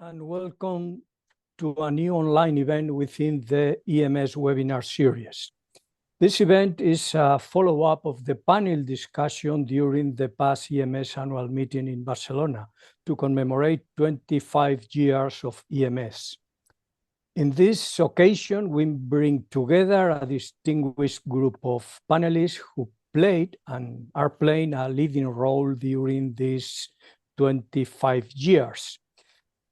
and welcome to a new online event within the EMS webinar series. This event is a follow-up of the panel discussion during the past EMS annual meeting in Barcelona to commemorate 25 years of EMS. In this occasion, we bring together a distinguished group of panelists who played and are playing a leading role during these 25 years.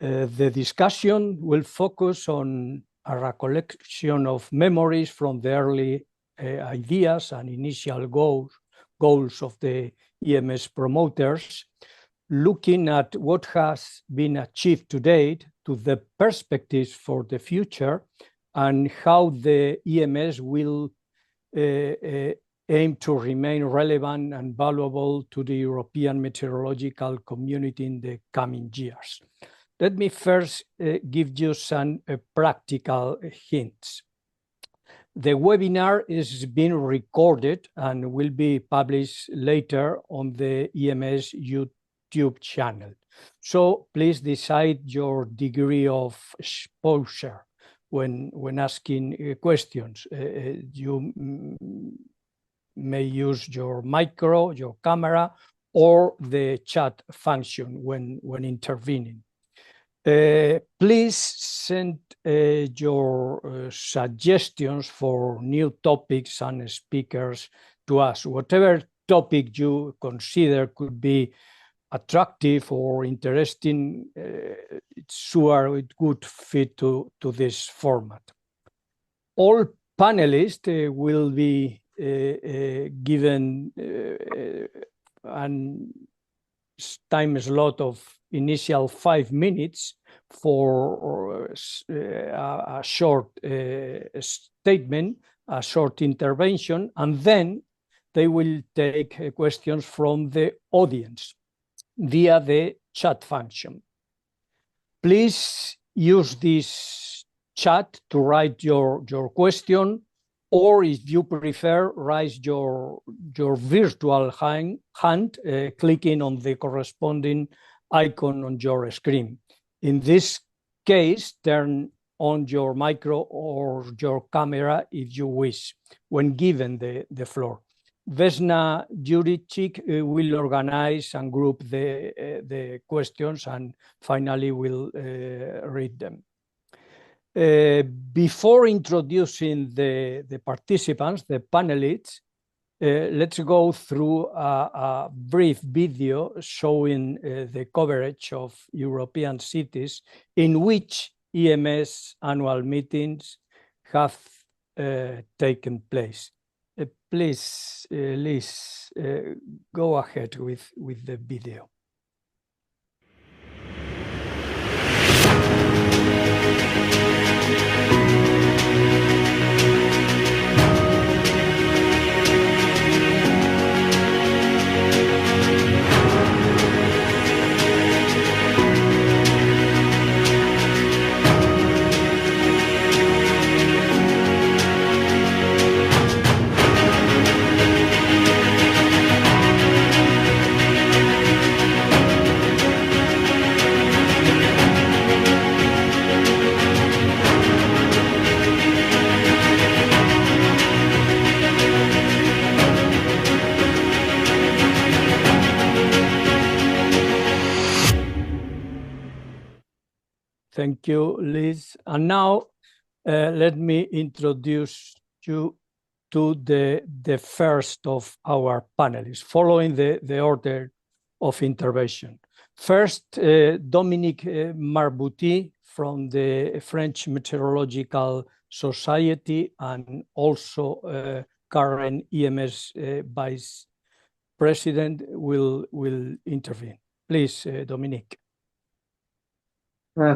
The discussion will focus on a recollection of memories from the early ideas and initial goals of the EMS promoters, looking at what has been achieved to date, to the perspectives for the future, and how the EMS will aim to remain relevant and valuable to the European meteorological community in the coming years. Let me first give you some practical hints. The webinar is being recorded and will be published later on the EMS YouTube channel. So please decide your degree of exposure when asking questions. You may use your micro, your camera, or the chat function when intervening. Please send your suggestions for new topics and speakers to us. Whatever topic you consider could be attractive or interesting, it's sure it would fit to this format. All panelists will be given a time slot of initial 5 minutes for a short statement, a short intervention, and then they will take questions from the audience via the chat function. Please use this chat to write your question, or if you prefer, raise your virtual hand, clicking on the corresponding icon on your screen. In this case, turn on your micro or your camera if you wish, when given the floor. Vesna Juricic will organize and group the questions and finally will read them. Before introducing the participants, the panelists, let's go through a brief video showing the coverage of European cities in which EMS annual meetings have taken place. Please, Liz, go ahead with the video. Thank you, Liz. And now let me introduce you to the first of our panelists, following the order of intervention. First, Dominique Marbouty from the French Meteorological Society and also current EMS Vice President will intervene. Please, Dominique.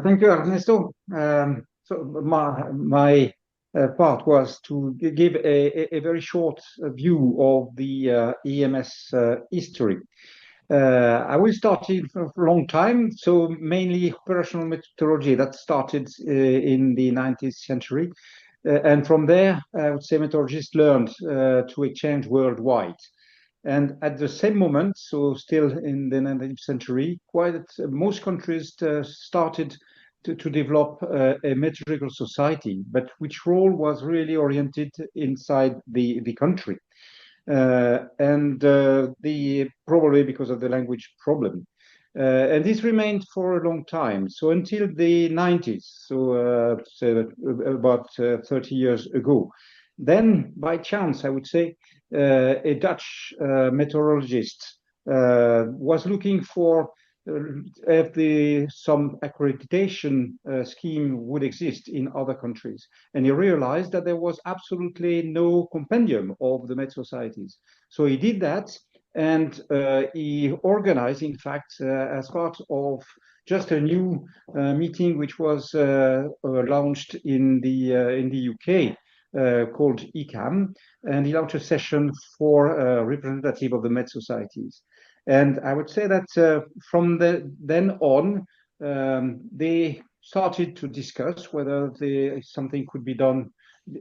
Thank you, Ernesto. So my part was to give a very short view of the EMS history. I will start for a long time, so mainly operational meteorology that started in the 19th century. And from there, I would say meteorologists learned to exchange worldwide. And at the same moment, so still in the 19th century, most countries started to develop a meteorological society, but which role was really oriented inside the country. Probably because of the language problem. And this remained for a long time. So until the 90s, so about 30 years ago. Then, by chance, I would say, a Dutch meteorologist was looking for if some accreditation scheme would exist in other countries. And he realized that there was absolutely no compendium of the Met societies. So he did that, and he organized, in fact, as part of just a new meeting which was launched in the UK, called ECAM, and he launched a session for representative of the Met societies. And I would say that from then on, they started to discuss whether something could be done,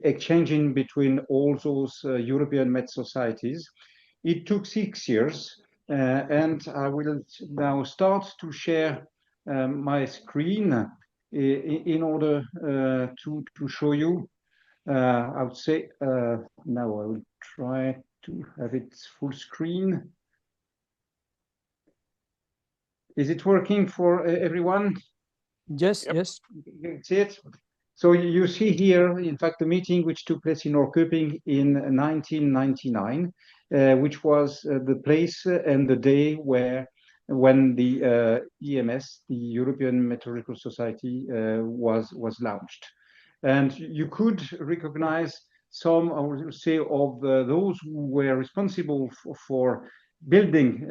exchanging between all those European Met societies. It took 6 years, and I will now start to share my screen in order to show you. I would say now I will try to have it full screen. Is it working for everyone? Yes, Yep. yes. That's it. So you see here, in fact, the meeting which took place in Norrköping in 1999, which was the place and the day when the EMS, the European Meteorological Society, was launched. And you could recognize some, I would say, of those who were responsible for building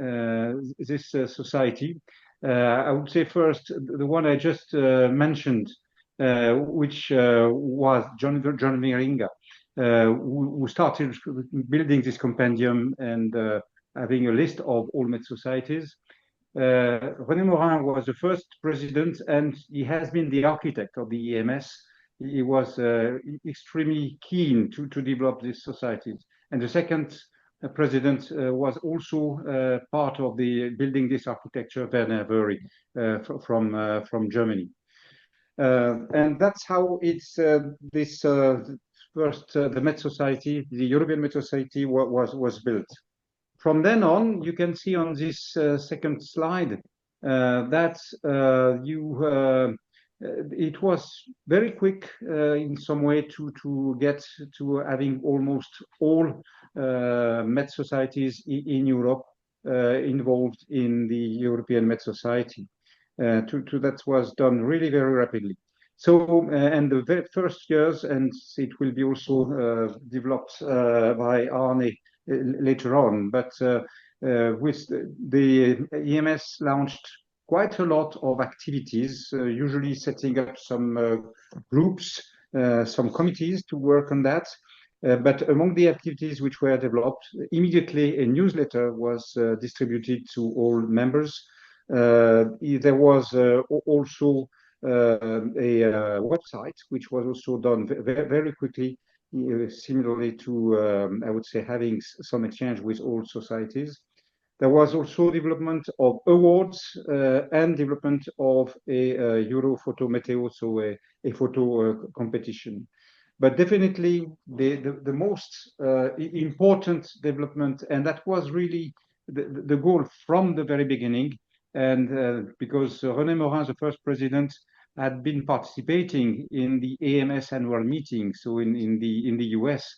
this society. I would say first, the one I just mentioned, which was John Wieringa, who started building this compendium and having a list of all Met societies. René Morin was the first president, and he has been the architect of the EMS. He was extremely keen to develop these societies. And the second president was also part of the building this architecture, Werner Wöhry, from Germany. And that's how it's this first the Met Society, the European Met Society, was built. From then on, you can see on this second slide that it was very quick in some way to get to having almost all Met societies in Europe involved in the European Met Society. That was done really very rapidly. So, and the very first years, and it will be also developed by Arne later on, but with the EMS launched quite a lot of activities, usually setting up some groups, some committees to work on that. But among the activities which were developed, immediately a newsletter was distributed to all members. There was also a website which was also done very quickly, similarly to, I would say, having some exchange with all societies. There was also development of awards and development of a Euro Photo Meteo, so a photo competition. But definitely the most important development, and that was really the goal from the very beginning, and because René Morin, the first president, had been participating in the EMS annual meeting, so in the US,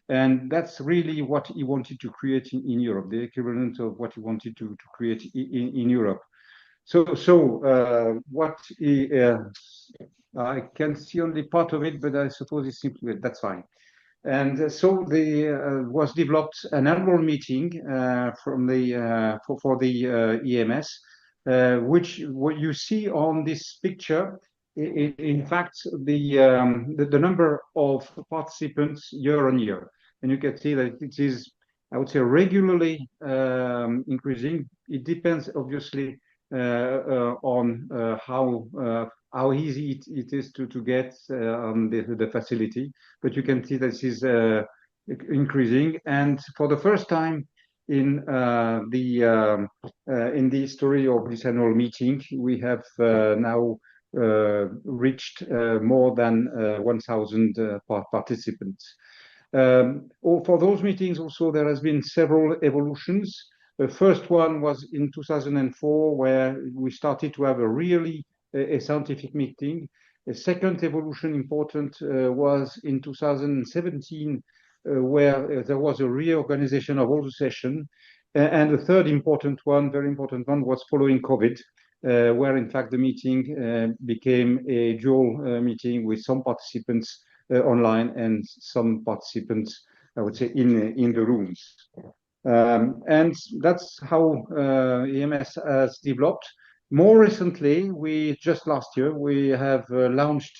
and that's really what he wanted to create in Europe, the equivalent of what he wanted to create in Europe. So what he, I can see only part of it, but I suppose it's simply that's fine. And so was developed an annual meeting from the for the EMS, which what you see on this picture. In fact, the number of participants year on year, and you can see that it is, I would say, regularly increasing. It depends, obviously, on how easy it is to get on the facility, but you can see that this is increasing, and for the first time in the history of this annual meeting, we have now reached more than 1,000 participants. For those meetings also, there has been several evolutions. The first one was in 2004, where we started to have a really a scientific meeting. The second evolution important was in 2017, where there was a reorganization of all the session. And the third important one, very important one, was following COVID, where in fact the meeting became a dual meeting with some participants online and some participants, I would say, in the rooms. And that's how EMS has developed. More recently, just last year, we have launched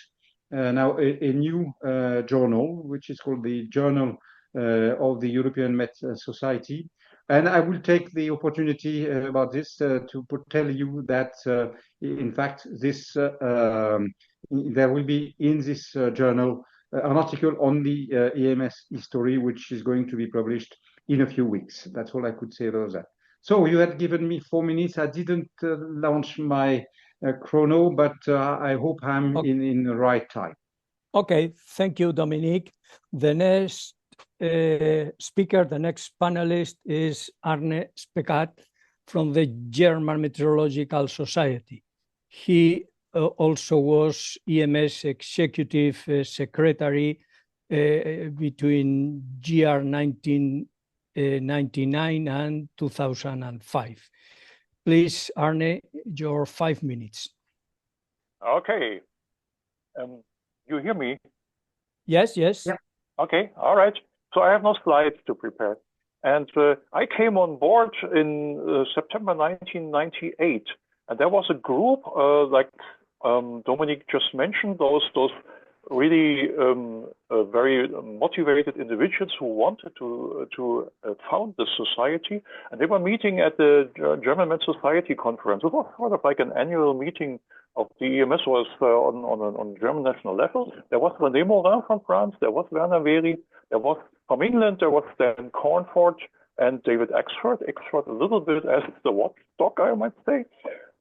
now a new journal, which is called the Journal of the European Med Society. And I will take the opportunity about this to tell you that, in fact, there will be in this journal an article on the EMS history, which is going to be published in a few weeks. That's all I could say about that. So you had given me 4 minutes. I didn't launch my chrono, but I hope I'm in the right time. Okay, thank you, Dominique. The next speaker, the next panelist is Arne Spekat from the German Meteorological Society. He also was EMS Executive Secretary between GR 1999 and 2005. Please, Arne, your 5 minutes. Okay. You hear me? Yes, yes. Yeah. Okay, all right. So I have no slides to prepare. And I came on board in September 1998. And there was a group, like Dominique just mentioned, those really very motivated individuals who wanted to found this society. And they were meeting at the German Med Society conference. It was sort of like an annual meeting of the EMS was on German national level. There was René Morin from France, there was Werner Wehry, there was from England, there was Dan Cornford and David Exford a little bit as the watchdog, I might say.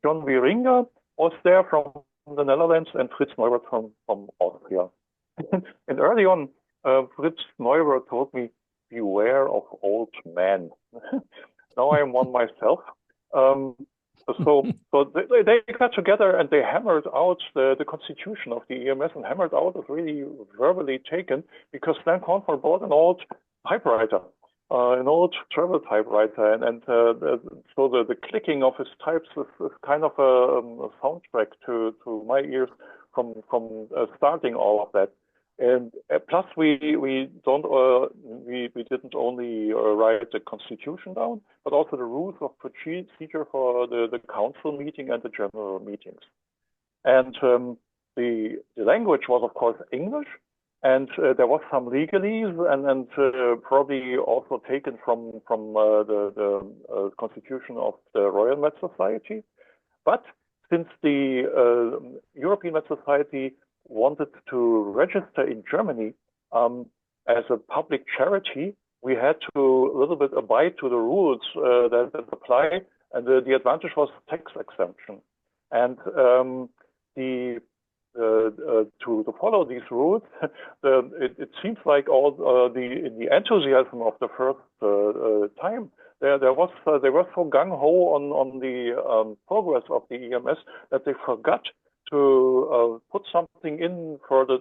John Wieringer was there from the Netherlands and Fritz Neurath from Austria. And early on, Fritz Neurath told me, beware of old men. Now I am one myself. So they got together and they hammered out the constitution of the EMS, and hammered out is really verbally taken, because Dan Cornford bought an old typewriter, an old travel typewriter, and so the clicking of his types is kind of a soundtrack to my ears from starting all of that. And plus, we didn't only write the constitution down, but also the rules of procedure for the council meeting and the general meetings. And the language was, of course, English, and there was some legalese and probably also taken from the constitution of the Royal Med Society. But since the European Med Society wanted to register in Germany as a public charity, we had to a little bit abide to the rules that apply, and the advantage was tax exemption. And to follow these rules, it seems like all the enthusiasm of the first time, they were so gung-ho on the progress of the EMS that they forgot to put something in for the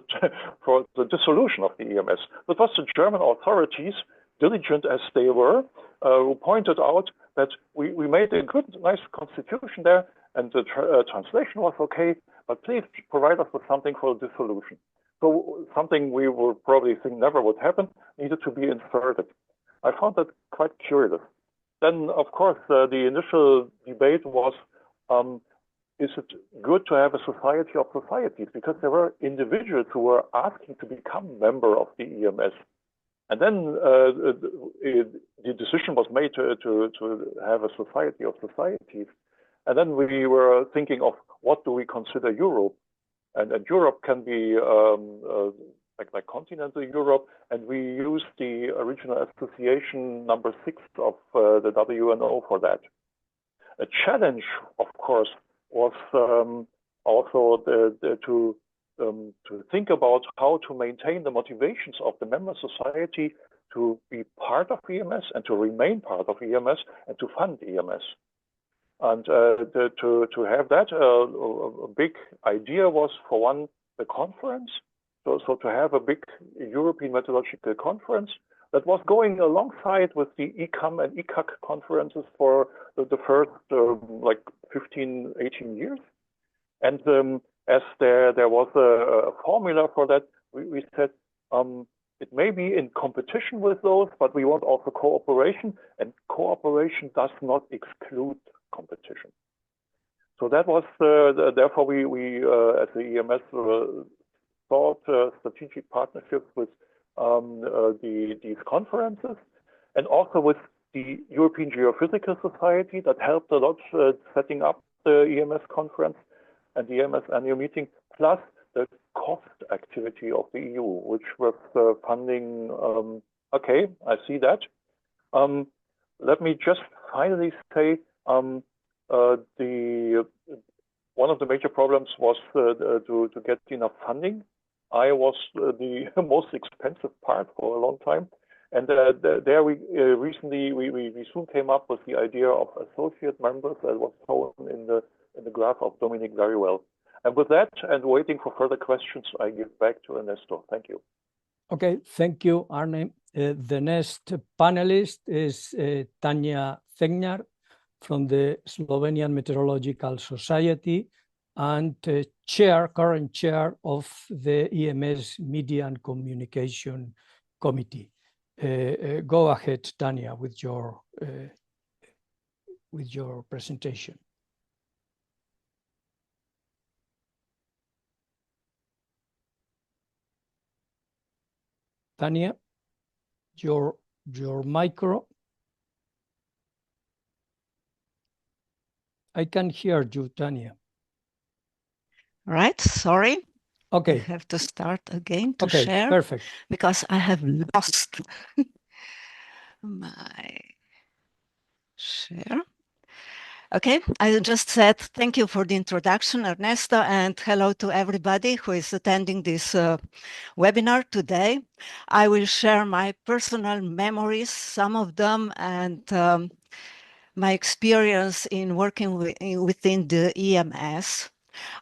dissolution of the EMS. It was the German authorities, diligent as they were, who pointed out that we made a good, nice constitution there, and the translation was okay, but please provide us with something for dissolution. So something we would probably think never would happen needed to be inserted. I found that quite curious. Then, of course, the initial debate was, is it good to have a society of societies? Because there were individuals who were asking to become member of the EMS. And then the decision was made to have a society of societies. And then we were thinking of what do we consider Europe? And Europe can be like continental Europe. And we used the original association number 6 of the WNO for that. A challenge, of course, was also to think about how to maintain the motivations of the member society to be part of EMS and to remain part of EMS and to fund EMS. And to have that, a big idea was, for one, the conference. So to have a big European Meteorological Conference that was going alongside with the ECAM and ECAC conferences for the first like 15, 18 years. And as there was a formula for that, we said it may be in competition with those, but we want also cooperation, and cooperation does not exclude competition. So that was therefore we as the EMS thought strategic partnerships with these conferences, and also with the European Geophysical Society that helped a lot setting up the EMS conference and the EMS annual meeting, plus the cost activity of the EU, which was funding. Okay, I see that. Let me just finally say one of the major problems was to get enough funding. I was the most expensive part for a long time, and there we recently we soon came up with the idea of associate members that was shown in the graph of Dominique very well. And with that, and waiting for further questions, I give back to Ernesto. Thank you. Okay, thank you, Arne. The next panelist is Tanja Cegnar from the Slovenian Meteorological Society and current chair of the EMS Media and Communication Committee. Go ahead, Tanja, with your presentation. Tanja, your micro. I can hear you, Tanja. Right, sorry. Okay. I have to start again to okay, share. Perfect. Because I have lost my share. Okay, I just said thank you for the introduction, Ernesto, and hello to everybody who is attending this webinar today. I will share my personal memories, some of them, and my experience in working within the EMS.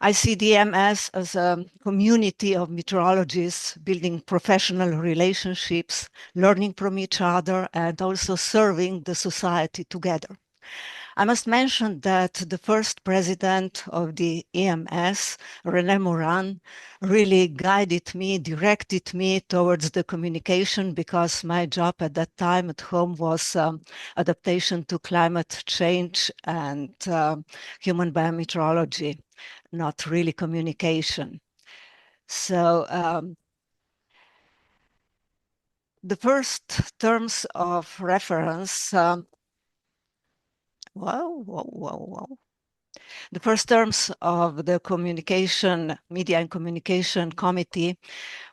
I see the EMS as a community of meteorologists building professional relationships, learning from each other, and also serving the society together. I must mention that the first president of the EMS, René Moran, really guided me, directed me towards the communication, because my job at that time at home was adaptation to climate change and human biometeorology, not really communication. So the first terms of reference, the first terms of the communication, media and communication committee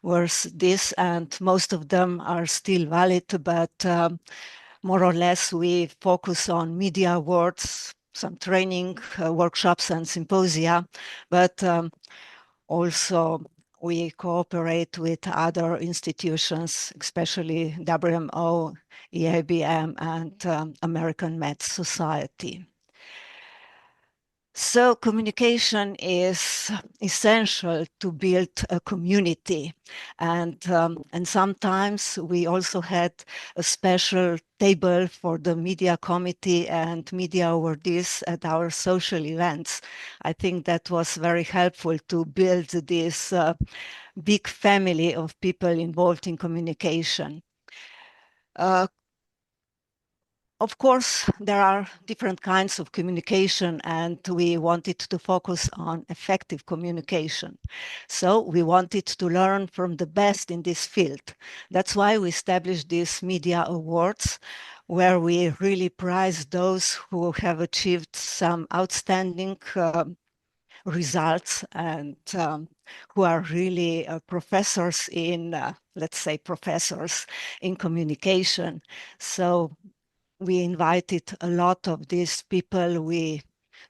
was this, and most of them are still valid, but more or less we focus on media awards, some training, workshops and symposia, but also we cooperate with other institutions, especially WMO, EIBM, and American Met Society. So communication is essential to build a community. And sometimes we also had a special table for the media committee and media awardees at our social events. I think that was very helpful to build this big family of people involved in communication. Of course, there are different kinds of communication, and we wanted to focus on effective communication. So we wanted to learn from the best in this field. That's why we established these media awards, where we really prize those who have achieved some outstanding results and who are really professors in, let's say, professors in communication. So we invited a lot of these people. We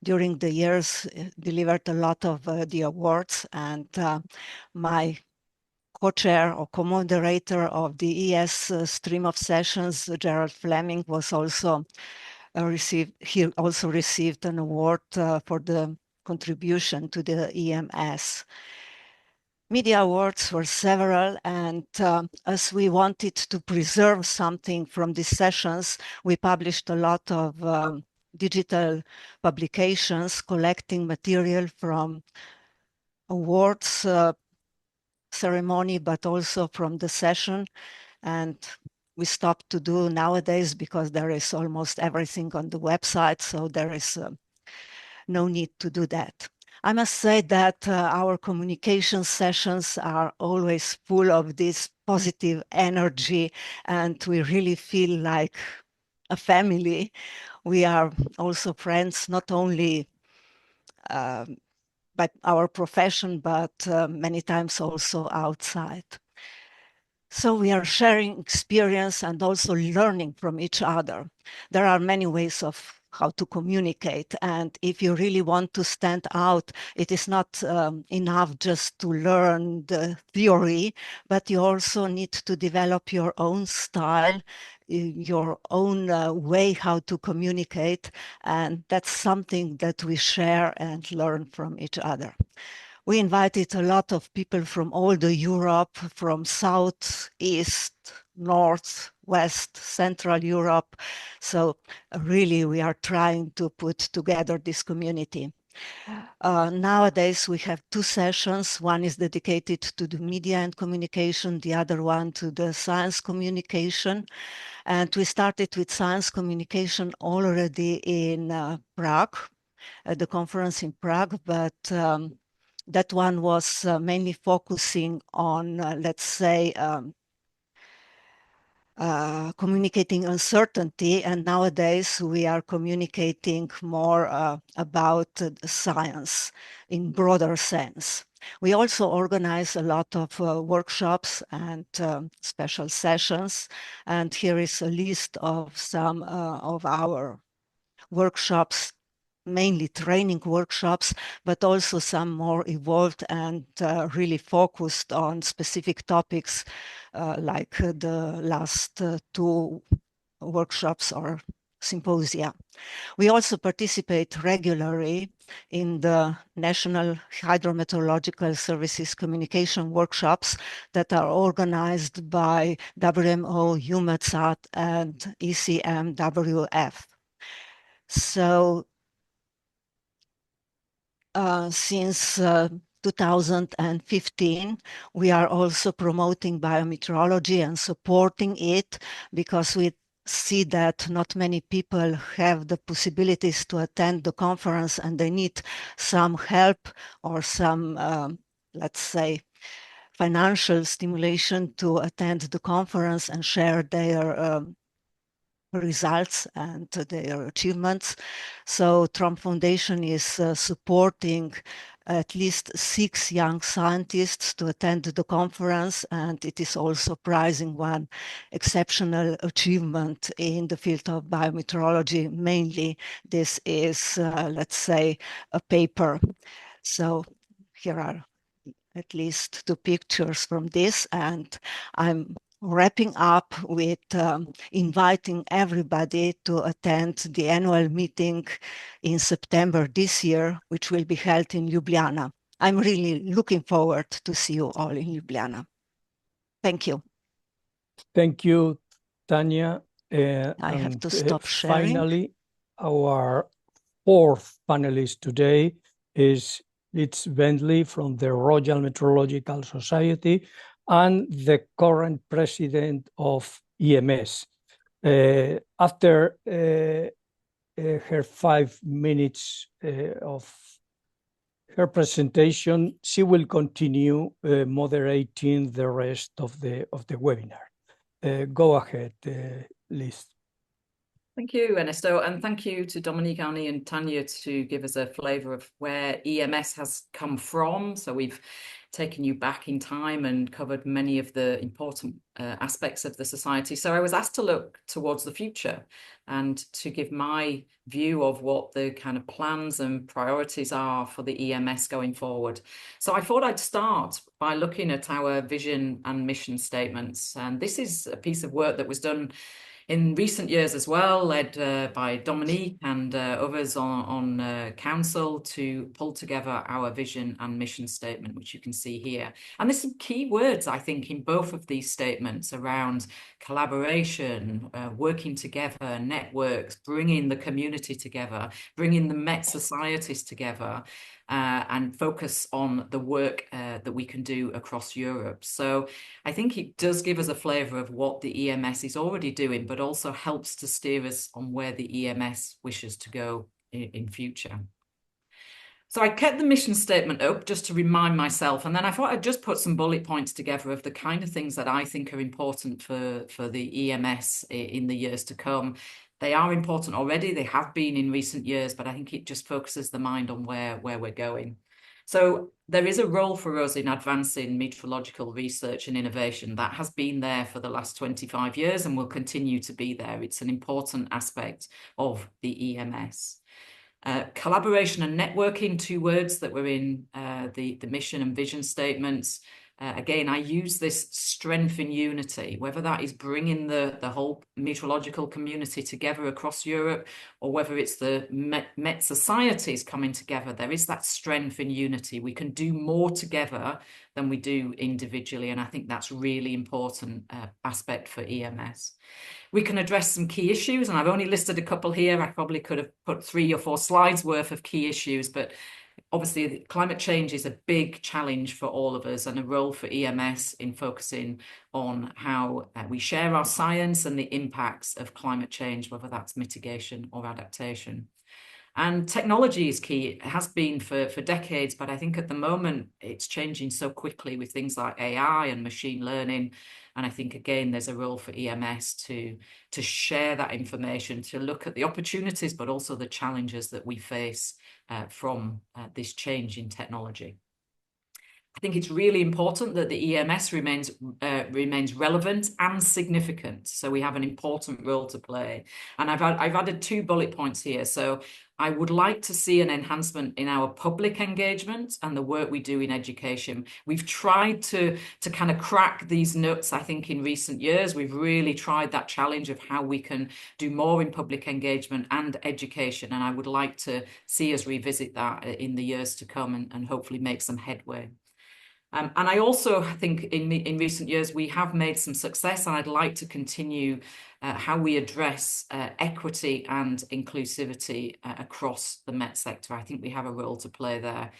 during the years delivered a lot of the awards, and my co-chair or co-moderator of the ES stream of sessions, Gerald Fleming, was also he also received an award for the contribution to the EMS. Media awards were several, and as we wanted to preserve something from these sessions, we published a lot of digital publications collecting material from awards ceremony, but also from the session. And we stopped to do nowadays because there is almost everything on the website, so there is no need to do that. I must say that our communication sessions are always full of this positive energy, and we really feel like a family. We are also friends, not only by our profession, but many times also outside. So we are sharing experience and also learning from each other. There are many ways of how to communicate. And if you really want to stand out, it is not enough just to learn the theory, but you also need to develop your own style, your own way how to communicate. And that's something that we share and learn from each other. We invited a lot of people from all the Europe, from South, East, North, West, Central Europe. So really we are trying to put together this community. Nowadays we have two sessions. One is dedicated to the media and communication, the other one to the science communication. And we started with science communication already in Prague, at the conference in Prague, but that one was mainly focusing on, let's say, communicating uncertainty, and nowadays we are communicating more about science in broader sense. We also organize a lot of workshops and special sessions, and here is a list of some of our workshops, mainly training workshops, but also some more evolved and really focused on specific topics like the last two workshops or symposia. We also participate regularly in the National Hydrometeorological Services communication workshops that are organized by WMO, EUMETSAT, and ECMWF. So since 2015, we are also promoting biometeorology and supporting it, because we see that not many people have the possibilities to attend the conference, and they need some help or some, let's say, financial stimulation to attend the conference and share their results and their achievements. So Trump Foundation is supporting at least 6 young scientists to attend the conference, and it is also prizing one exceptional achievement in the field of biometeorology. Mainly, this is, let's say, a paper. So here are at least 2 pictures from this, and I'm wrapping up with inviting everybody to attend the annual meeting in September this year, which will be held in Ljubljana. I'm really looking forward to see you all in Ljubljana. Thank you. Thank you, Tanja. I have to stop sharing. Finally, our 4th panelist today is Liz Bentley from the Royal Meteorological Society and the current president of EMS. After her 5 minutes of her presentation, she will continue moderating the rest of the webinar. Go ahead, Liz. Thank you, Ernesto, and thank you to Dominique, Arne and Tanja to give us a flavour of where EMS has come from. So we've taken you back in time and covered many of the important aspects of the society. So I was asked to look towards the future and to give my view of what the kind of plans and priorities are for the EMS going forward. So I thought I'd start by looking at our vision and mission statements. And this is a piece of work that was done in recent years as well, led by Dominique and others on council to pull together our vision and mission statement, which you can see here. And there's some key words, I think, in both of these statements around collaboration, working together, networks, bringing the community together, bringing the Met societies together, and focus on the work that we can do across Europe. So I think it does give us a flavour of what the EMS is already doing, but also helps to steer us on where the EMS wishes to go in future. So I kept the mission statement up just to remind myself, and then I thought I'd just put some bullet points together of the kind of things that I think are important for the EMS in the years to come. They are important already, they have been in recent years, but I think it just focuses the mind on where we're going. So there is a role for us in advancing meteorological research and innovation that has been there for the last 25 years and will continue to be there. It's an important aspect of the EMS. Collaboration and networking, two words that were in the mission and vision statements. Again, I use this strength in unity, whether that is bringing the whole meteorological community together across Europe, or whether it's the Met societies coming together. There is that strength in unity. We can do more together than we do individually, and I think that's really important aspect for EMS. We can address some key issues, and I've only listed a couple here. I probably could have put 3 or 4 slides worth of key issues, but obviously, climate change is a big challenge for all of us, and a role for EMS in focusing on how we share our science and the impacts of climate change, whether that's mitigation or adaptation. And technology is key. It has been for decades, but I think at the moment it's changing so quickly with things like AI and machine learning. And I think, again, there's a role for EMS to share that information, to look at the opportunities, but also the challenges that we face from this change in technology. I think it's really important that the EMS remains relevant and significant. So we have an important role to play. And I've added 2 bullet points here. So I would like to see an enhancement in our public engagement and the work we do in education. We've tried to kind of crack these nuts, I think, in recent years. We've really tried that challenge of how we can do more in public engagement and education. And I would like to see us revisit that in the years to come and hopefully make some headway. And I also think in recent years, we have made some success, and I'd like to continue how we address equity and inclusivity across the Met sector. I think we have a role to play there.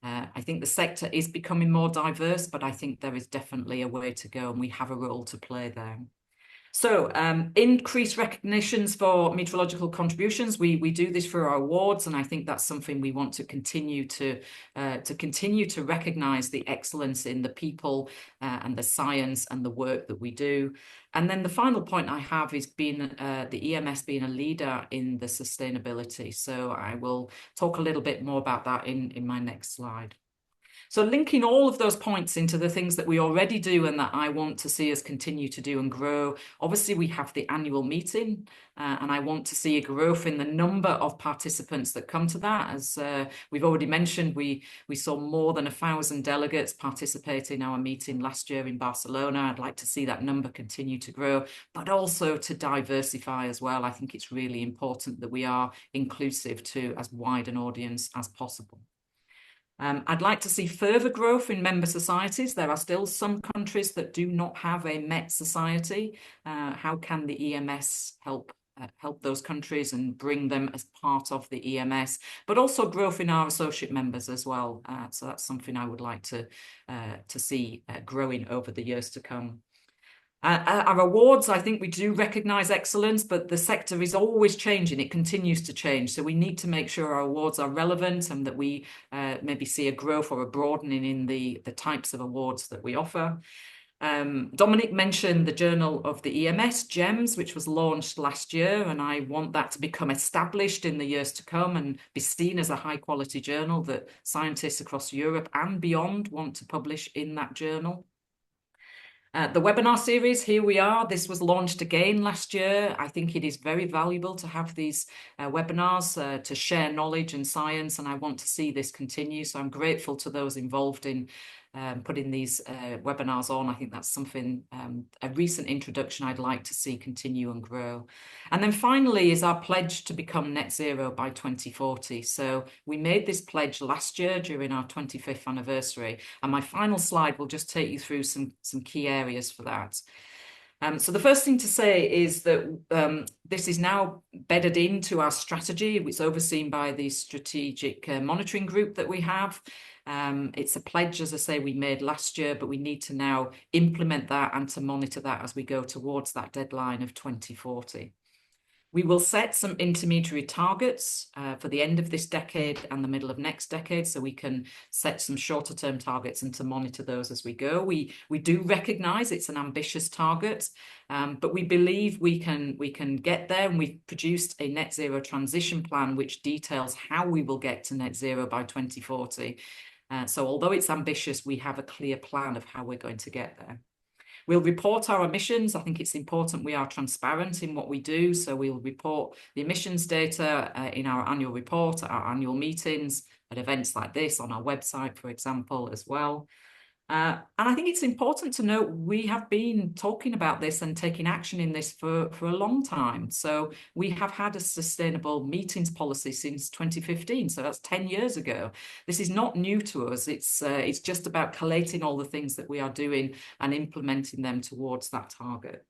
I think the sector is becoming more diverse, but I think there is definitely a way to go, and we have a role to play there. So increased recognitions for meteorological contributions. We do this for our awards, and I think that's something we want to continue to recognise the excellence in the people and the science and the work that we do. And then the final point I have is the EMS being a leader in the sustainability. So I will talk a little bit more about that in my next slide. So linking all of those points into the things that we already do and that I want to see us continue to do and grow. Obviously, we have the annual meeting, and I want to see a growth in the number of participants that come to that. As we've already mentioned, we saw more than 1,000 delegates participate in our meeting last year in Barcelona. I'd like to see that number continue to grow, but also to diversify as well. I think it's really important that we are inclusive to as wide an audience as possible. I'd like to see further growth in member societies. There are still some countries that do not have a Met society. How can the EMS help those countries and bring them as part of the EMS, but also growth in our associate members as well. So that's something I would like to see growing over the years to come. Our awards, I think we do recognise excellence, but the sector is always changing. It continues to change. So we need to make sure our awards are relevant and that we maybe see a growth or a broadening in the types of awards that we offer. Dominique mentioned the Journal of the EMS, GEMS, which was launched last year, and I want that to become established in the years to come and be seen as a high-quality journal that scientists across Europe and beyond want to publish in that journal. The webinar series, here we are. This was launched again last year. I think it is very valuable to have these webinars to share knowledge and science, and I want to see this continue. So I'm grateful to those involved in putting these webinars on. I think that's something, a recent introduction I'd like to see continue and grow. And then finally is our pledge to become net zero by 2040. So we made this pledge last year during our 25th anniversary. And my final slide will just take you through some key areas for that. So the first thing to say is that this is now bedded into our strategy. It's overseen by the strategic monitoring group that we have. It's a pledge, as I say, we made last year, but we need to now implement that and to monitor that as we go towards that deadline of 2040. We will set some intermediary targets for the end of this decade and the middle of next decade, so we can set some shorter term targets and to monitor those as we go. We do recognise it's an ambitious target, but we believe we can get there, and we've produced a net zero transition plan which details how we will get to net zero by 2040. So although it's ambitious, we have a clear plan of how we're going to get there. We'll report our emissions. I think it's important we are transparent in what we do. So we'll report the emissions data in our annual report, at our annual meetings, at events like this, on our website, for example, as well. And I think it's important to note we have been talking about this and taking action in this for a long time. So we have had a sustainable meetings policy since 2015. So that's 10 years ago. This is not new to us. It's just about collating all the things that we are doing and implementing them towards that target.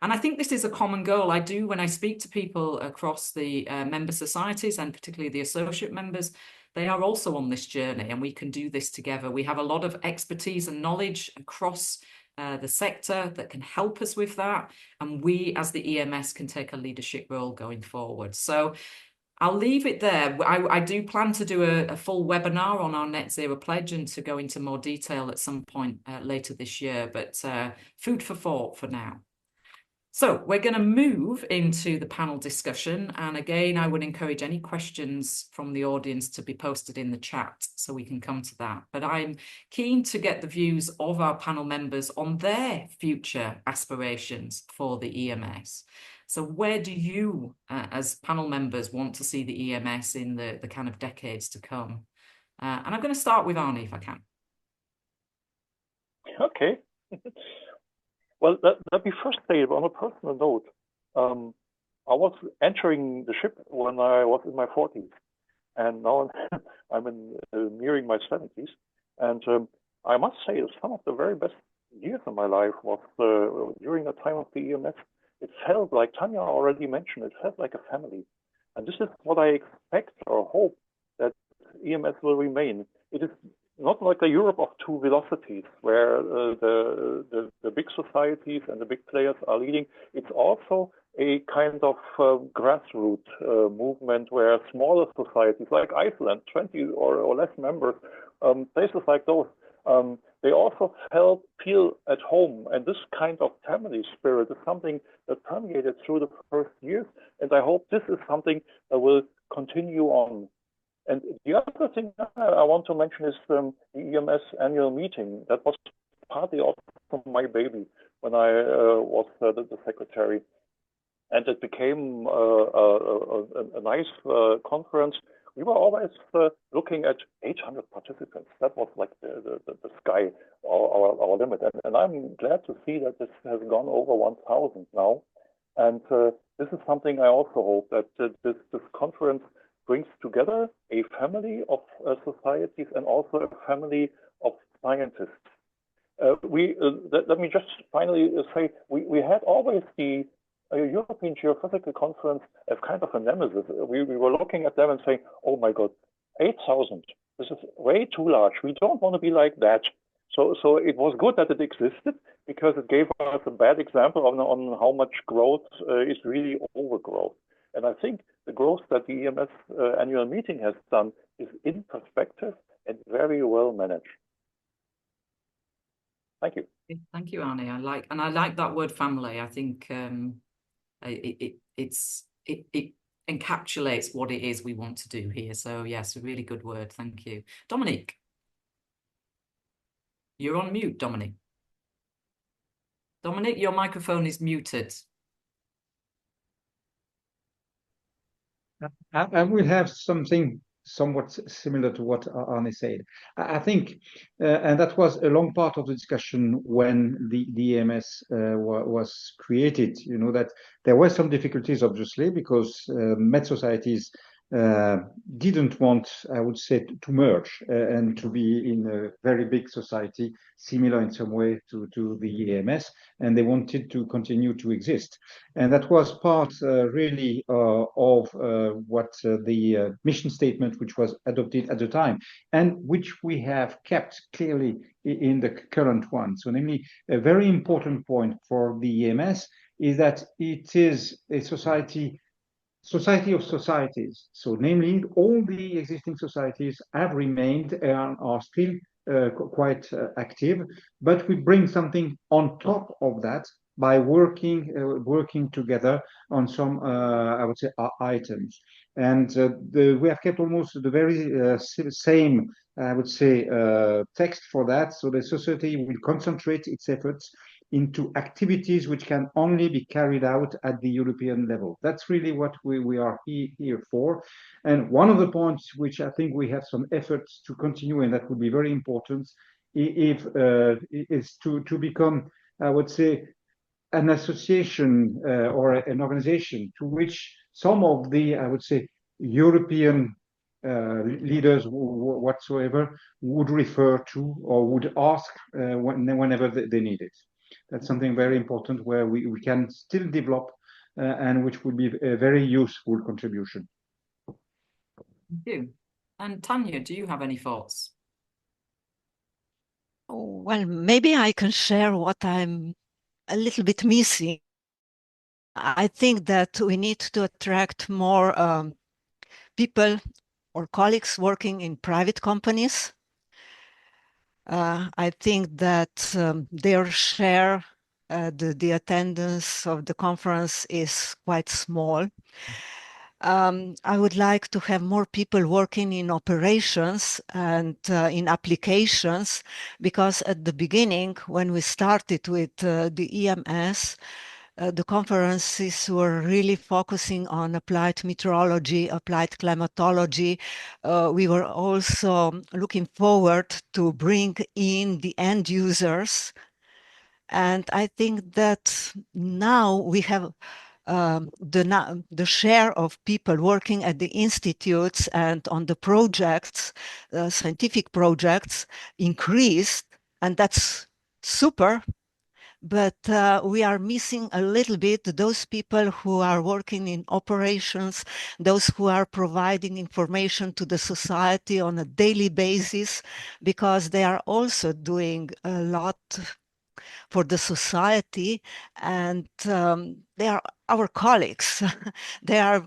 And I think this is a common goal. I do, when I speak to people across the member societies and particularly the associate members, they are also on this journey, and we can do this together. We have a lot of expertise and knowledge across the sector that can help us with that. And we, as the EMS, can take a leadership role going forward. So I'll leave it there. I do plan to do a full webinar on our net zero pledge and to go into more detail at some point later this year, but food for thought for now. So we're going to move into the panel discussion. And again, I would encourage any questions from the audience to be posted in the chat so we can come to that. But I'm keen to get the views of our panel members on their future aspirations for the EMS. So where do you, as panel members, want to see the EMS in the kind of decades to come? And I'm going to start with Arne, if I can. Okay. Well, let me first say on a personal note, I was entering the ship when I was in my 40s, and now I'm nearing my 70s. And I must say some of the very best years of my life was during the time of the EMS. It felt like Tanja already mentioned, it felt like a family. And this is what I expect or hope that EMS will remain. It is not like the Europe of two velocities, where the big societies and the big players are leading. It's also a kind of grassroots movement where smaller societies like Iceland, 20 or less members, places like those, they also feel at home. And this kind of family spirit is something that permeated through the first years. And I hope this is something that will continue on. And the other thing I want to mention is the EMS annual meeting. That was partly also my baby when I was the secretary. And it became a nice conference. We were always looking at 800 participants. That was like the sky, our limit. And I'm glad to see that this has gone over 1,000 now. And this is something I also hope that this conference brings together a family of societies and also a family of scientists. Let me just finally say, we had always the European Geophysical Conference as kind of a nemesis. We were looking at them and saying, oh my God, 8,000, this is way too large. We don't want to be like that. So it was good that it existed, because it gave us a bad example on how much growth is really overgrowth. And I think the growth that the EMS annual meeting has done is in perspective and very well managed. Thank you. Thank you, Arne. I like that word family. I think it encapsulates what it is we want to do here. So yes, a really good word. Thank you. Dominique. You're on mute, Dominique. Dominique, your microphone is muted. I will have something somewhat similar to what Arne said. I think, and that was a long part of the discussion when the EMS was created, you know, that there were some difficulties, obviously, because med societies didn't want, I would say, to merge and to be in a very big society, similar in some way to the EMS, and they wanted to continue to exist. And that was part really of what the mission statement, which was adopted at the time, and which we have kept clearly in the current one. So namely, a very important point for the EMS is that it is a society of societies. So namely, all the existing societies have remained and are still quite active, but we bring something on top of that by working together on some, I would say, items. And we have kept almost the very same, I would say, text for that. So the society will concentrate its efforts into activities which can only be carried out at the European level. That's really what we are here for. And one of the points which I think we have some efforts to continue, and that would be very important, is to become, I would say, an association or an organization to which some of the, I would say, European leaders whatsoever would refer to or would ask whenever they need it. That's something very important where we can still develop and which would be a very useful contribution. Thank you. And Tanja, do you have any thoughts? Well, maybe I can share what I'm a little bit missing. I think that we need to attract more people or colleagues working in private companies. I think that their share, the attendance of the conference is quite small. I would like to have more people working in operations and in applications, because at the beginning, when we started with the EMS, the conferences were really focusing on applied meteorology, applied climatology. We were also looking forward to bring in the end users. And I think that now we have the share of people working at the institutes and on the projects, scientific projects, increased, and that's super. But we are missing a little bit those people who are working in operations, those who are providing information to the society on a daily basis, because they are also doing a lot for the society, and they are our colleagues. They are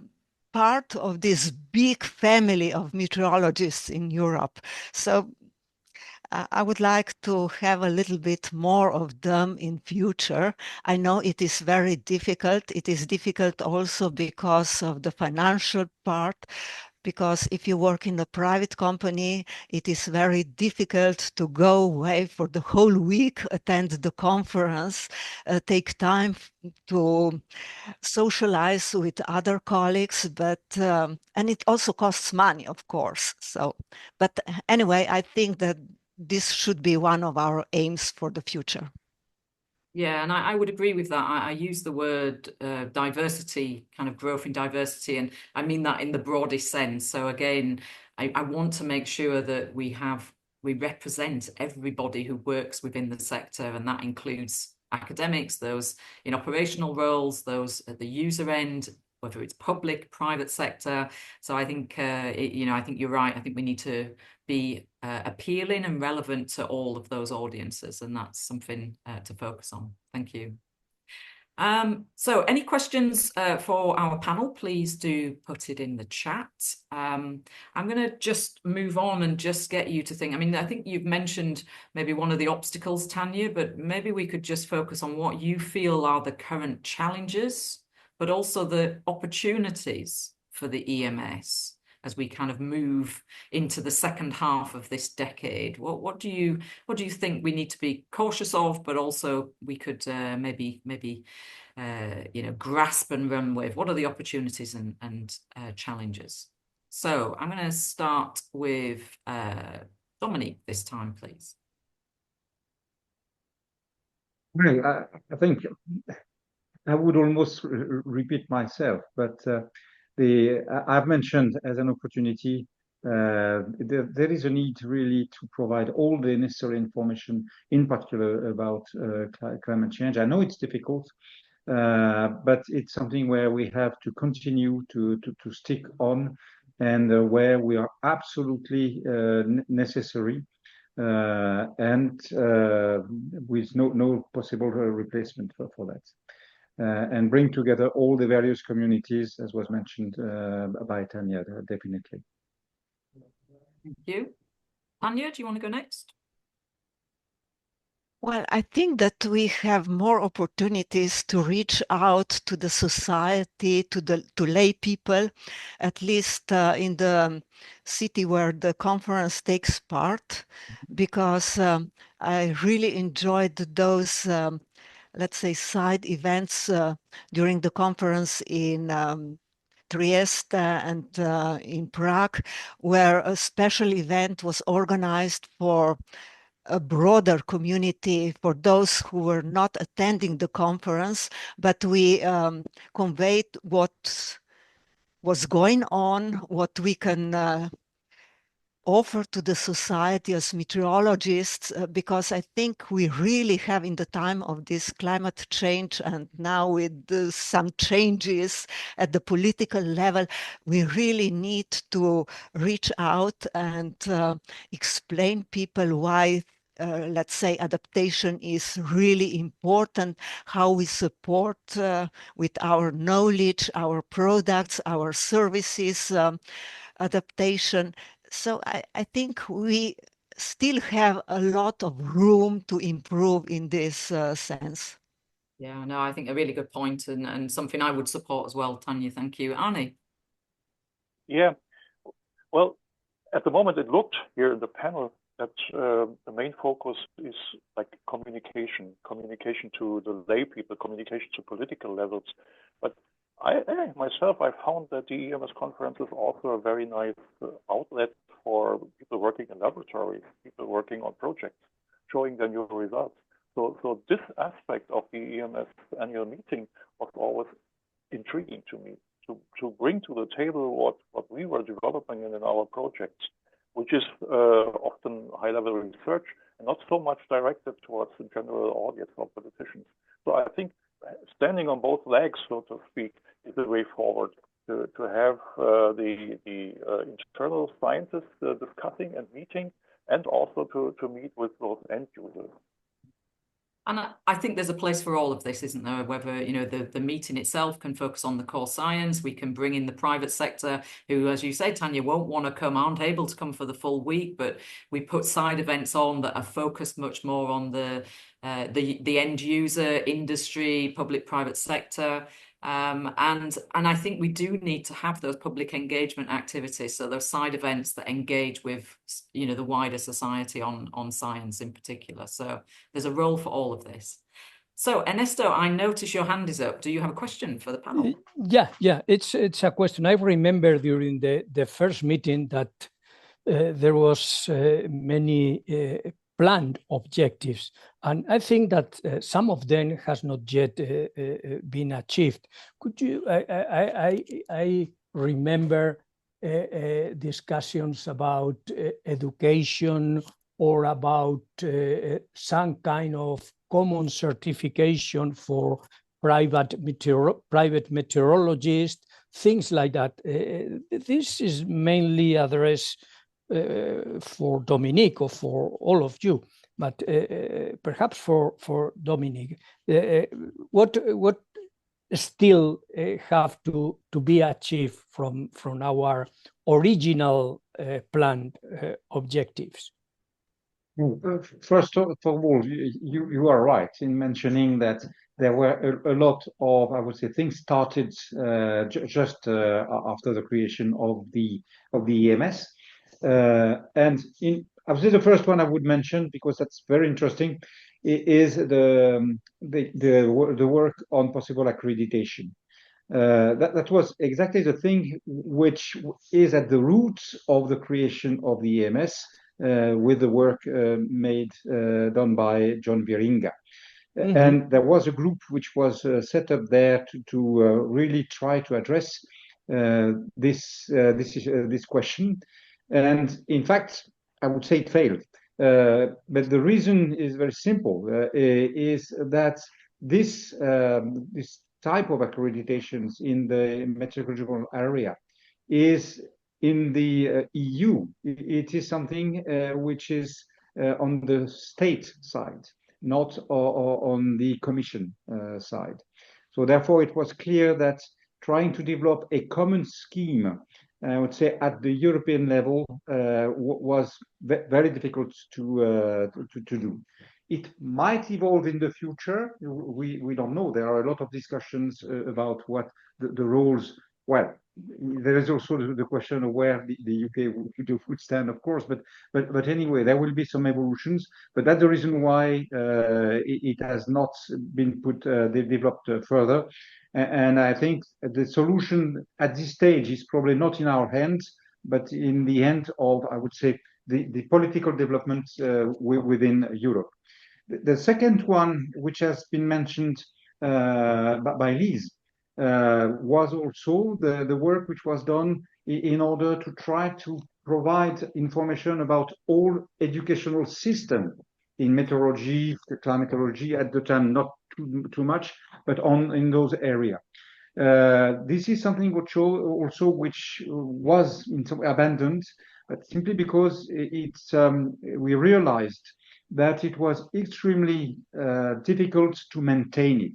part of this big family of meteorologists in Europe. So I would like to have a little bit more of them in future. I know it is very difficult. It is difficult also because of the financial part, because if you work in a private company, it is very difficult to go away for the whole week, attend the conference, take time to socialize with other colleagues, but and it also costs money, of course. So, but anyway, I think that this should be one of our aims for the future. Yeah, and I would agree with that. I use the word diversity, kind of growth in diversity, and I mean that in the broadest sense. So again, I want to make sure that we represent everybody who works within the sector, and that includes academics, those in operational roles, those at the user end, whether it's public, private sector. So I think, I think you're right. I think we need to be appealing and relevant to all of those audiences, and that's something to focus on. Thank you. So any questions for our panel, please do put it in the chat. I'm going to just move on and just get you to think. I mean, I think you've mentioned maybe one of the obstacles, Tanja, but maybe we could just focus on what you feel are the current challenges, but also the opportunities for the EMS as we kind of move into the second half of this decade. What do you think we need to be cautious of, but also we could maybe you know, grasp and run with? What are the opportunities and challenges? So I'm going to start with Dominique this time, please. Well, I think I would almost repeat myself, but I've mentioned as an opportunity, there is a need really to provide all the necessary information, in particular about climate change. I know it's difficult, but it's something where we have to continue to stick on, and where we are absolutely necessary, and with no possible replacement for that. And bring together all the various communities, as was mentioned by Tanja, definitely. Thank you. Tanja, do you want to go next? Well, I think that we have more opportunities to reach out to the society, to lay people, at least in the city where the conference takes part, because I really enjoyed those let's say, side events during the conference in Trieste and in Prague, where a special event was organized for a broader community, for those who were not attending the conference, but we conveyed what was going on, what we can offer to the society as meteorologists, because I think we really have, in the time of this climate change, and now with some changes at the political level, we really need to reach out and explain people why let's say adaptation is really important, how we support with our knowledge, our products, our services, adaptation. So I think we still have a lot of room to improve in this sense. Yeah, no, I think a really good point, and something I would support as well, Tanja. Thank you. Arne? Yeah, well, at the moment it looked here in the panel that the main focus is like communication to the lay people, communication to political levels. But I myself found that the EMS conference is also a very nice outlet for people working in laboratories, people working on projects, showing their new results. So this aspect of the EMS annual meeting was always intriguing to me, to bring to the table what we were developing in our projects, which is often high-level research and not so much directed towards the general audience or politicians. So I think standing on both legs, so to speak, is the way forward, to have the internal scientists discussing and meeting, and also to meet with those end users. And I think there's a place for all of this, isn't there? Whether, you know, the meeting itself can focus on the core science, we can bring in the private sector who, as you say, Tanja, won't want to come, aren't able to come for the full week, but we put side events on that are focused much more on the end user, industry, public-private sector. And I think we do need to have those public engagement activities, so those side events that engage with, you know, the wider society on science in particular. So there's a role for all of this. So Ernesto, I notice your hand is up. Do you have a question for the panel? Yeah, it's a question. I remember during the first meeting that there was many planned objectives, and I think that some of them has not yet been achieved. Could you? I remember discussions about education, or about some kind of common certification for private meteorologists, things like that. This is mainly addressed for Dominique or for all of you, but perhaps for Dominique, what still have to be achieved from our original planned objectives? First of all, you are right in mentioning that there were a lot of, I would say, things started just after the creation of the EMS, and I would say the first one I would mention, because that's very interesting, is the work on possible accreditation. That was exactly the thing which is at the root of the creation of the EMS, with the work done by John Viringa. Mm-hmm. And there was a group which was set up there to really try to address this question. And in fact, I would say it failed. But the reason is very simple, is that this type of accreditations in the meteorological area is in the EU. It is something which is on the state side, not on the Commission side. So therefore, it was clear that trying to develop a common scheme, I would say, at the European level was very difficult to do. It might evolve in the future. We don't know. There are a lot of discussions about what the roles. Well, there is also the question of where the UK would stand, of course. But anyway, there will be some evolutions. But that's the reason why it has not been developed further. And I think the solution at this stage is probably not in our hands, but in the hand of, I would say, the political development within Europe. The second one, which has been mentioned by Liz, was also the work which was done in order to try to provide information about all educational systems in meteorology, climatology at the time, not too much, but in those areas. This is something which was abandoned, but simply because we realized that it was extremely difficult to maintain it.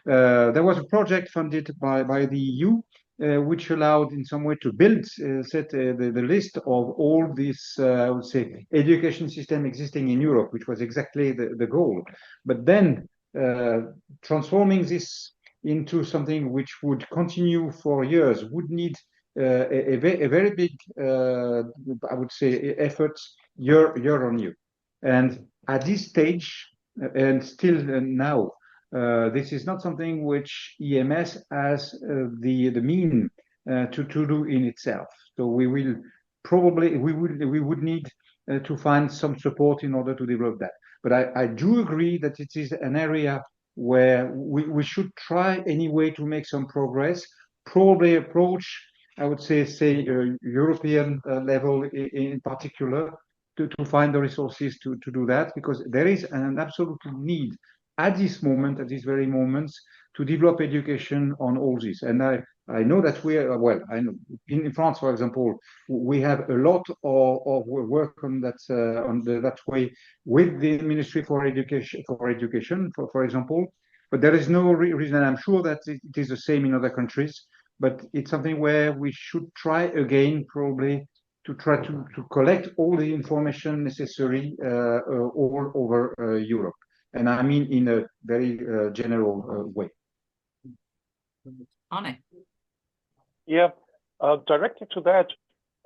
There was a project funded by the EU, which allowed in some way to build, the list of all this, I would say, education system existing in Europe, which was exactly the goal. But then transforming this into something which would continue for years would need a very big, I would say, effort year on year. And at this stage, and still now, this is not something which EMS has the mean to do in itself. So we would need to find some support in order to develop that. But I do agree that it is an area where we should try anyway to make some progress. Probably approach, I would say European level in particular, to find the resources to do that, because there is an absolute need at this moment, at this very moment, to develop education on all this. And I know that I know in France, for example, we have a lot of work on that way with the Ministry for Education, for example. But there is no reason, I'm sure that it is the same in other countries, but it's something where we should try again, probably, to try to collect all the information necessary all over Europe. And I mean in a very general way. Arne? Yeah, directed to that,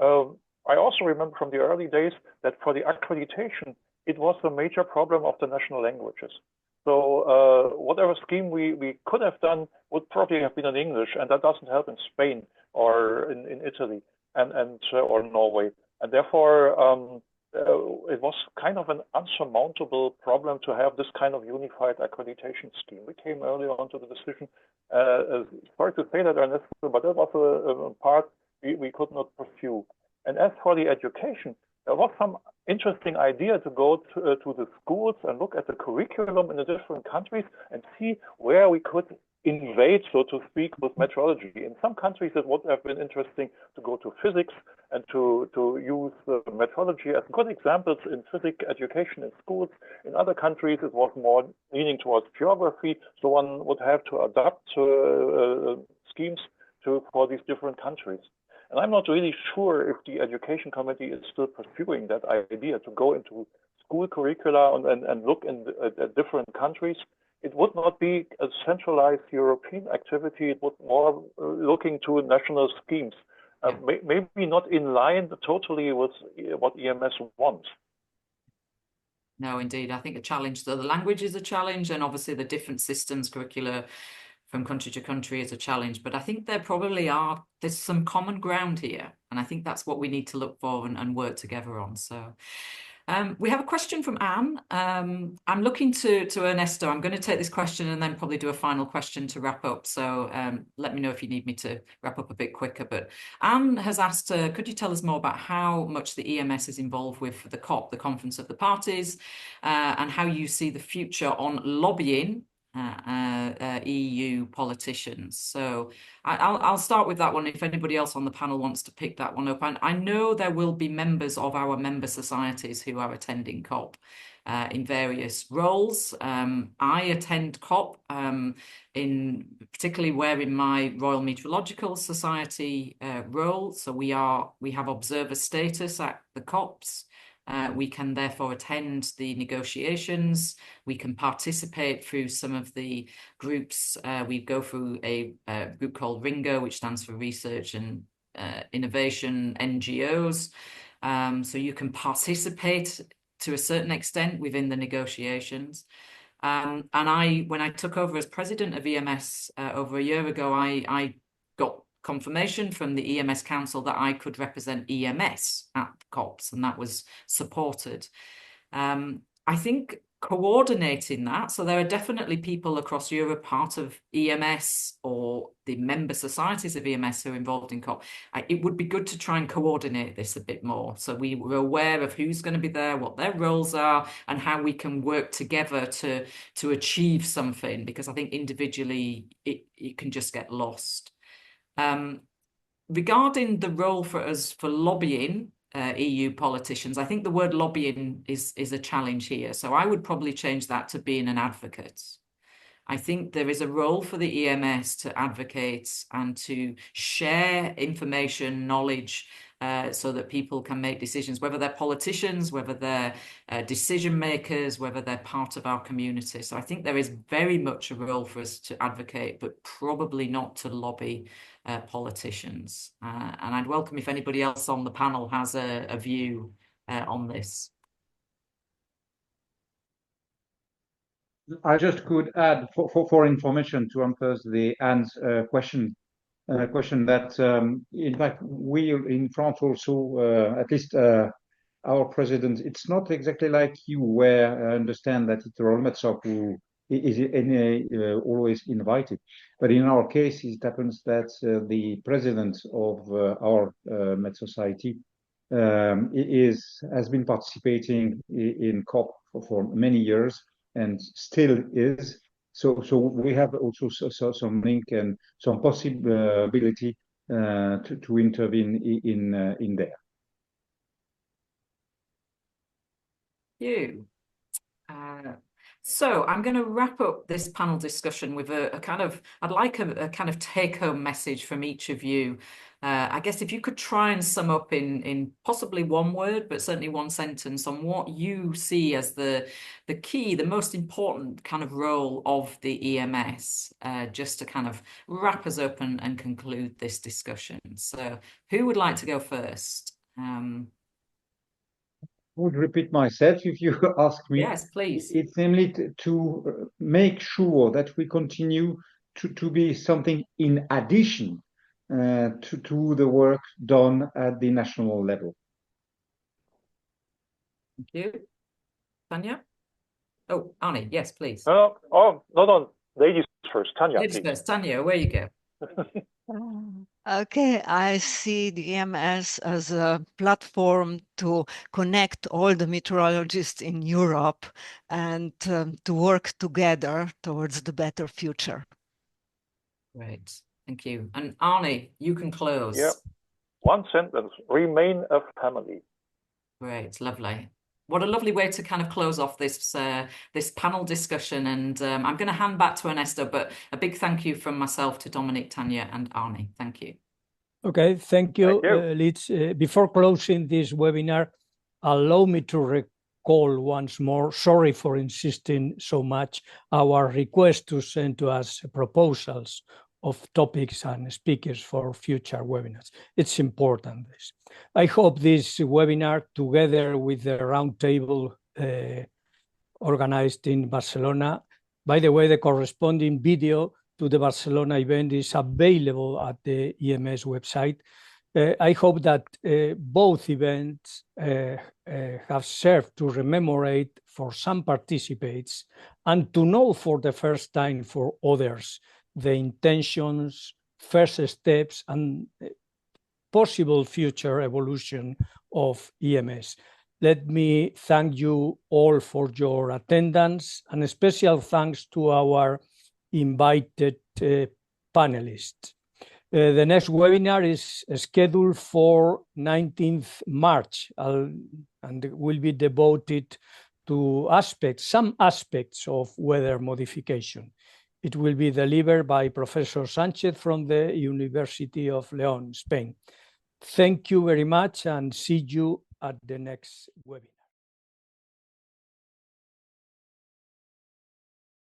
I also remember from the early days that for the accreditation, it was a major problem of the national languages. So whatever scheme we could have done would probably have been in English, and that doesn't help in Spain or in Italy or Norway. And therefore, it was kind of an unsurmountable problem to have this kind of unified accreditation scheme. We came earlier on to the decision, sorry to say that, Ernesto, but that was a part we could not pursue. And as for the education, there was some interesting idea to go to the schools and look at the curriculum in the different countries and see where we could invade, so to speak, with meteorology. In some countries, it would have been interesting to go to physics and to use meteorology as good examples in physics education in schools. In other countries, it was more leaning towards geography, so one would have to adapt schemes for these different countries. And I'm not really sure if the Education Committee is still pursuing that idea to go into school curricula and look at different countries. It would not be a centralized European activity. It would more looking to national schemes. Maybe not in line totally with what EMS wants. No, indeed. I think a challenge, the language is a challenge, and obviously the different systems, curricula from country to country is a challenge. But I think there's some common ground here. And I think that's what we need to look for and work together on. So we have a question from Anne. I'm looking to Ernesto. I'm going to take this question and then probably do a final question to wrap up. So let me know if you need me to wrap up a bit quicker. But Anne has asked, could you tell us more about how much the EMS is involved with the COP, the Conference of the Parties, and how you see the future on lobbying EU politicians? So I'll start with that one. If anybody else on the panel wants to pick that one up, and I know there will be members of our member societies who are attending COP in various roles. I attend COP in particularly wearing my Royal Meteorological Society role. So we have observer status at the COPs. We can therefore attend the negotiations. We can participate through some of the groups. We go through a group called RINGO, which stands for Research and Innovation NGOs. So you can participate to a certain extent within the negotiations. And when I took over as president of EMS over a year ago, I got confirmation from the EMS Council that I could represent EMS at COPs, and that was supported. I think coordinating that, so there are definitely people across Europe, part of EMS or the member societies of EMS who are involved in COP. It would be good to try and coordinate this a bit more, so we were aware of who's going to be there, what their roles are, and how we can work together to achieve something, because I think individually it can just get lost. Regarding the role for us for lobbying EU politicians, I think the word lobbying is a challenge here. So I would probably change that to being an advocate. I think there is a role for the EMS to advocate and to share information, knowledge, so that people can make decisions, whether they're politicians, whether they're decision makers, whether they're part of our community. So I think there is very much a role for us to advocate, but probably not to lobby politicians. And I'd welcome if anybody else on the panel has a view on this. I just could add for information to answer Anne's question that in fact we in France also, at least our president, it's not exactly like you, where I understand that it's Roland Metzock who is always invited. But in our case, it happens that the president of our Met Society has been participating in COP for many years and still is. So we have also some link and some possibility to intervene in there. Thank you. So I'm going to wrap up this panel discussion with I'd like a kind of take-home message from each of you. I guess if you could try and sum up in possibly one word, but certainly one sentence on what you see as the key, the most important kind of role of the EMS, just to kind of wrap us up and conclude this discussion. So who would like to go first? I would repeat myself if you ask me. Yes, please. It's namely to make sure that we continue to be something in addition to the work done at the national level. Thank you. Tanja? Oh, Arne, yes, please. Not on ladies first. Tanja, ladies please. first. Tanja, where you go. Okay, I see the EMS as a platform to connect all the meteorologists in Europe and to work together towards the better future. Great, thank you. And Arne, you can close. Yeah, one sentence: remain a family. Great, lovely. What a lovely way to kind of close off this this panel discussion. And I'm going to hand back to Ernesto, but a big thank you from myself to Dominique, Tanja, and Arne. Thank you. Okay, thank you. Thank you. Let's, before closing this webinar, allow me to recall once more, sorry for insisting so much, our request to send to us proposals of topics and speakers for future webinars. It's important. I hope this webinar, together with the roundtable organized in Barcelona, by the way, the corresponding video to the Barcelona event is available at the EMS website. I hope that both events have served to commemorate for some participants and to know for the first time for others the intentions, first steps, and possible future evolution of EMS. Let me thank you all for your attendance, and a special thanks to our invited panelists. The next webinar is scheduled for 19th March and will be devoted to some aspects of weather modification. It will be delivered by Professor Sanchez from the University of León, Spain. Thank you very much and see you at the next webinar.